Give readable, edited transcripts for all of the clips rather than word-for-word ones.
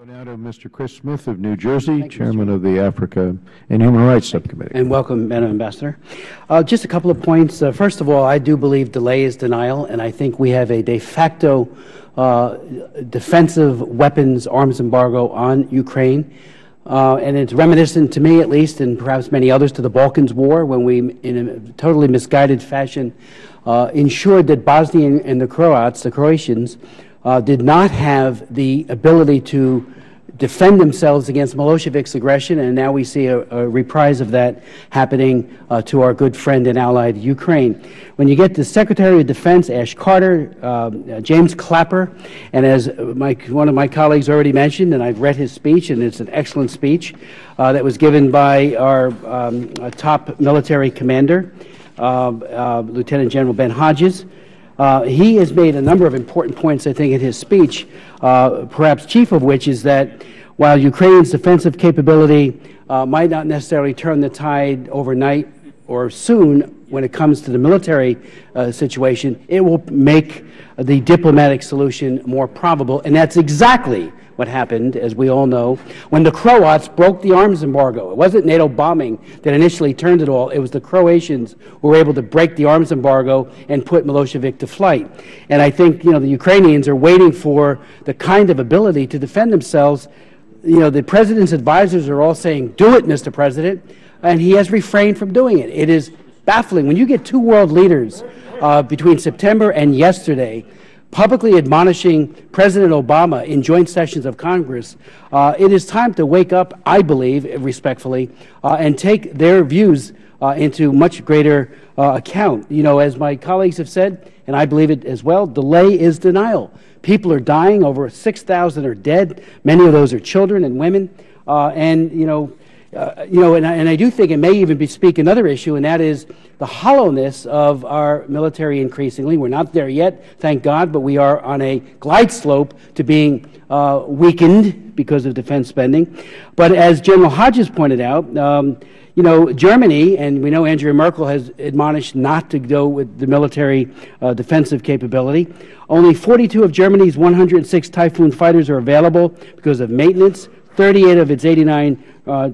Now to Mr. Chris Smith of New Jersey, Chairman of the Africa and Human Rights Subcommittee. And welcome, Madam Ambassador. Just a couple of points. First of all, I do believe delay is denial, and I think we have a de facto defensive weapons arms embargo on Ukraine. And it's reminiscent to me, at least, and perhaps many others, to the Balkans War, when we, in a totally misguided fashion, ensured that Bosnia and the Croatians, did not have the ability to defend themselves against Milosevic's aggression, and now we see a reprise of that happening to our good friend and allied Ukraine. When you get to Secretary of Defense Ash Carter, James Clapper, and as one of my colleagues already mentioned, and I've read his speech, and it's an excellent speech that was given by our top military commander, Lieutenant General Ben Hodges. He has made a number of important points, I think, in his speech, perhaps chief of which is that while Ukraine's defensive capability might not necessarily turn the tide overnight or soon when it comes to the military situation, it will make the diplomatic solution more probable. And that's exactly what happened, as we all know, when the Croats broke the arms embargo. It wasn't NATO bombing that initially turned it all. It was the Croatians who were able to break the arms embargo and put Milosevic to flight. And I think, the Ukrainians are waiting for the kind of ability to defend themselves. The president's advisors are all saying, do it, Mr. President, and he has refrained from doing it. It is baffling. When you get two world leaders between September and yesterday publicly admonishing President Obama in joint sessions of Congress, it is time to wake up, I believe, respectfully, and take their views into much greater account. As my colleagues have said, and I believe it as well, delay is denial. People are dying. Over 6,000 are dead. Many of those are children and women. And I do think it may even speak another issue, and that is the hollowness of our military increasingly. We're not there yet, thank God, but we are on a glide slope to being weakened because of defense spending. But as General Hodges pointed out, Germany, and we know Angela Merkel has admonished not to go with the military defensive capability. Only 42 of Germany's 106 Typhoon fighters are available because of maintenance. 38 of its 89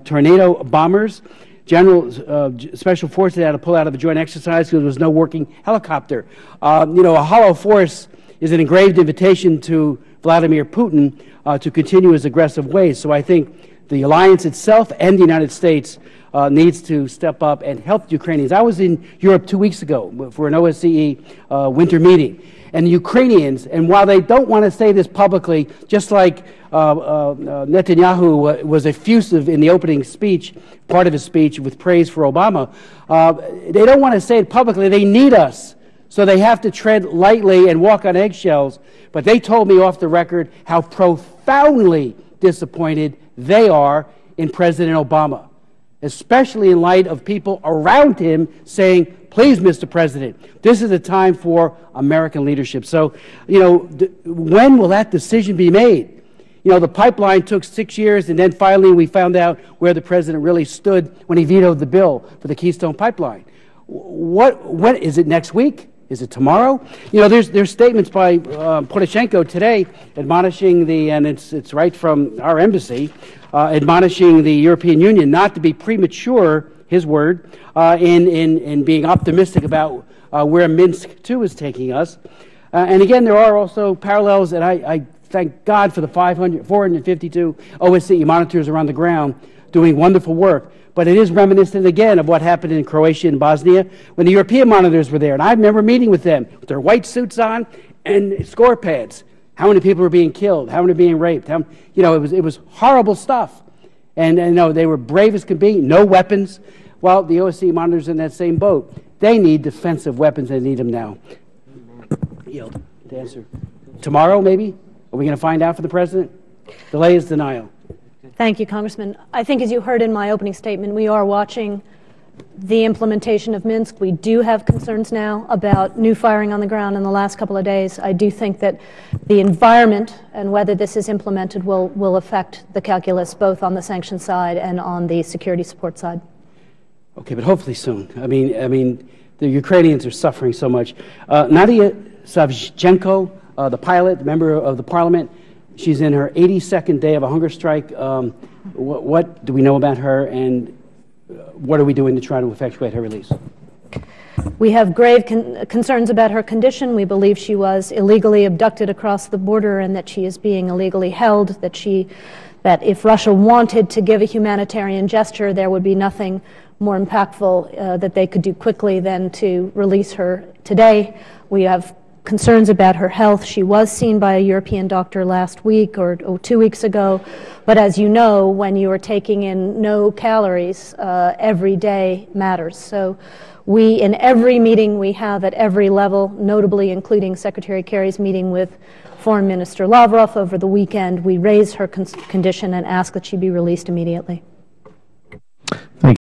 Tornado bombers. Special Forces had to pull out of the joint exercise because there was no working helicopter. A hollow force is an engraved invitation to Vladimir Putin to continue his aggressive ways. So I think the alliance itself and the United States needs to step up and help the Ukrainians. I was in Europe 2 weeks ago for an OSCE winter meeting. And the Ukrainians, and while they don't want to say this publicly, just like Netanyahu was effusive in the opening speech, part of his speech with praise for Obama, they don't want to say it publicly. They need us. So they have to tread lightly and walk on eggshells. But they told me off the record how profoundly disappointed they are in President Obama, especially in light of people around him saying, please, Mr. President, this is a time for American leadership. So, when will that decision be made? The pipeline took 6 years, and then finally we found out where the president really stood when he vetoed the bill for the Keystone Pipeline. What is it next week? Is it tomorrow? There's statements by Poroshenko today admonishing and it's right from our embassy, admonishing the European Union not to be premature, his word, in being optimistic about where Minsk II is taking us. And again, there are also parallels, and I thank God for the 452 OSCE monitors around the ground doing wonderful work. But it is reminiscent again of what happened in Croatia and Bosnia when the European monitors were there. And I remember meeting with them with their white suits on and score pads. How many people were being killed? How many being raped? It was horrible stuff. And they were brave as could be, no weapons. Well, the OSCE monitors in that same boat. They need defensive weapons. They need them now. Yield to answer. Tomorrow, maybe? Are we going to find out for the president? Delay is denial. Thank you, Congressman. I think, as you heard in my opening statement, we are watching the implementation of Minsk. We do have concerns now about new firing on the ground in the last couple of days. I do think that the environment and whether this is implemented will affect the calculus both on the sanctions side and on the security support side. Okay, but hopefully soon. I mean, the Ukrainians are suffering so much. Nadia Savchenko, the pilot, member of the parliament, She's in her 82nd day of a hunger strike. What do we know about her, and what are we doing to try to effectuate her release? We have grave concerns about her condition. We believe she was illegally abducted across the border and that she is being illegally held, that if Russia wanted to give a humanitarian gesture, there would be nothing more impactful that they could do quickly than to release her today. We have concerns about her health. She was seen by a European doctor last week or 2 weeks ago, but as you know, when you are taking in no calories, every day matters. So we, in every meeting we have at every level, notably including Secretary Kerry's meeting with Foreign Minister Lavrov over the weekend, we raise her condition and ask that she be released immediately.